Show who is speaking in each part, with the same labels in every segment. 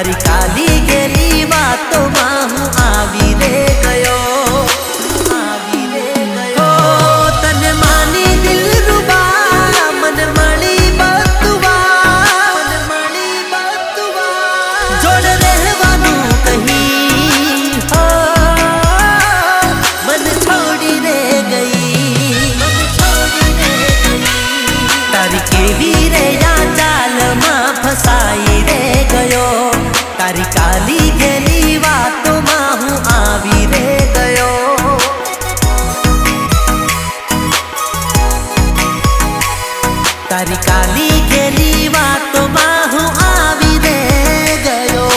Speaker 1: તારી કાલી ગેલી વાતોમાં હું આવી રે ગયો, આવી રે ગયો. તને માની દિલરુબા મને મળી બતુવા, મને મળી બતુવા. જોડે રહેવાનું કહી હો મને છોડી રે ગઈ, મને છોડી રે ગઈ. તારી કેવી રે યા ચાલમાં ફસાઈ રે ગયો, તારી કાલી ગેલી વાતોમાં હું આવી રે ગયો. તારી કાલી ગેલી વાતોમાં હું આવી રે ગયો.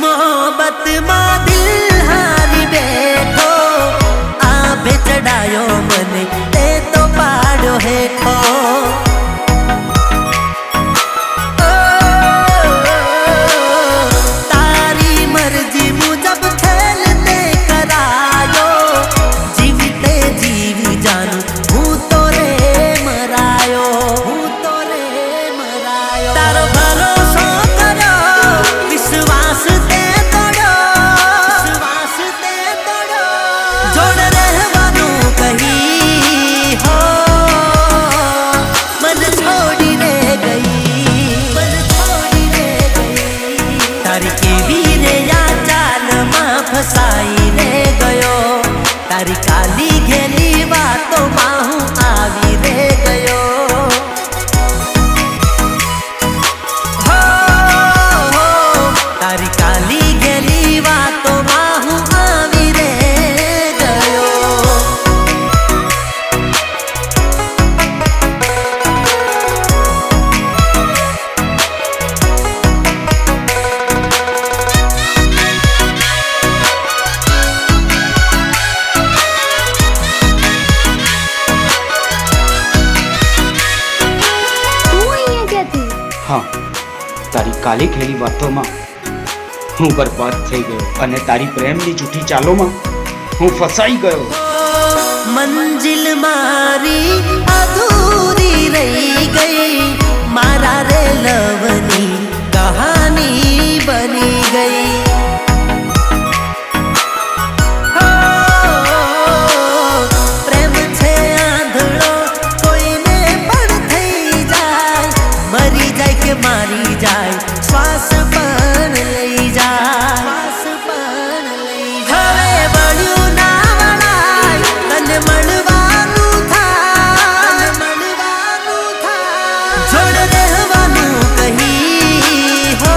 Speaker 1: मोहब्बत मां दिल हारी बैठो, आभे चढ़ायो मने ते तो पाड़ो है खो. तारी मर्जी मुजब खेल ते करायो, जीवते जीवी जानू हूँ तो रे मरायो, हूँ तो रे मरायो. तारो भरोसो करो विश्वास ते तोड़ो, विश्वास ते तोड़ो. जोड़ रहवानू कही हो मन छोड़ी रे गई, मन छोड़ी रे गई. तारी केवी रे या चाल में फसाई रे गयो, तारी काली घेली बातों में हूँ आवी रे गयो. तारी काली गेली वातों हूँ आवी रे गयो.
Speaker 2: हाँ, तारी काली खेली वातों હું બરબાદ થઈ ગયો અને તારી પ્રેમની જૂઠી ચાલોમાં હું ફસાઈ ગયો.
Speaker 1: મંજિલ મારી અધૂરી રહી ગઈ, મારા રે લવની કહાની બની ગઈ. પ્રેમ છે આંધળો કોઈને પણ થઈ જાય, મરી જાય કે મારી જાય શ્વાસ પણ લઈ જાય, શ્વાસ પણ લઈ જાય. હવે બળ્યું ના વળાય તને મળવાનું થાય, તને મળવાનું થાય. જોડ રહેવાનું કહી હો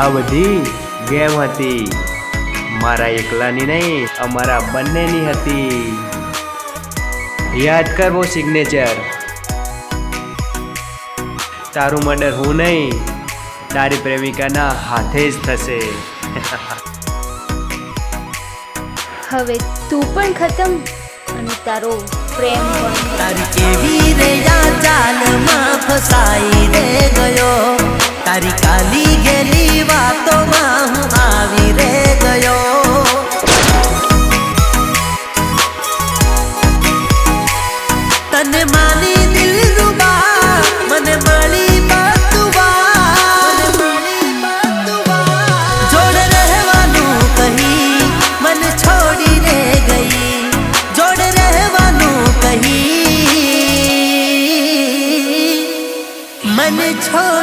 Speaker 3: આ બધી ગેમ હતી, મારા એકલાની નહીં અમારા બંનેની હતી. યાદ કરવો સિગ્નેચર. તારું મર્ડર હું નહીં તારી પ્રેમિકાના હાથે જ થશે.
Speaker 4: હવે તું પણ ખતમ અને તારો પ્રેમ પણ.
Speaker 1: તારી કેવી રે યા ચાલમાં ફસાઈ રે ગયો, તારી કાલી ગેલી વાતોમાં હું આવી રે ગયો. તને માની દિલરુબા મને મળી બતુવા, મને મળી બતુવા. જોડ રહેવાનું કહી મને છોડી રે ગઈ, જોડ રહેવાનું કહી મને છોડી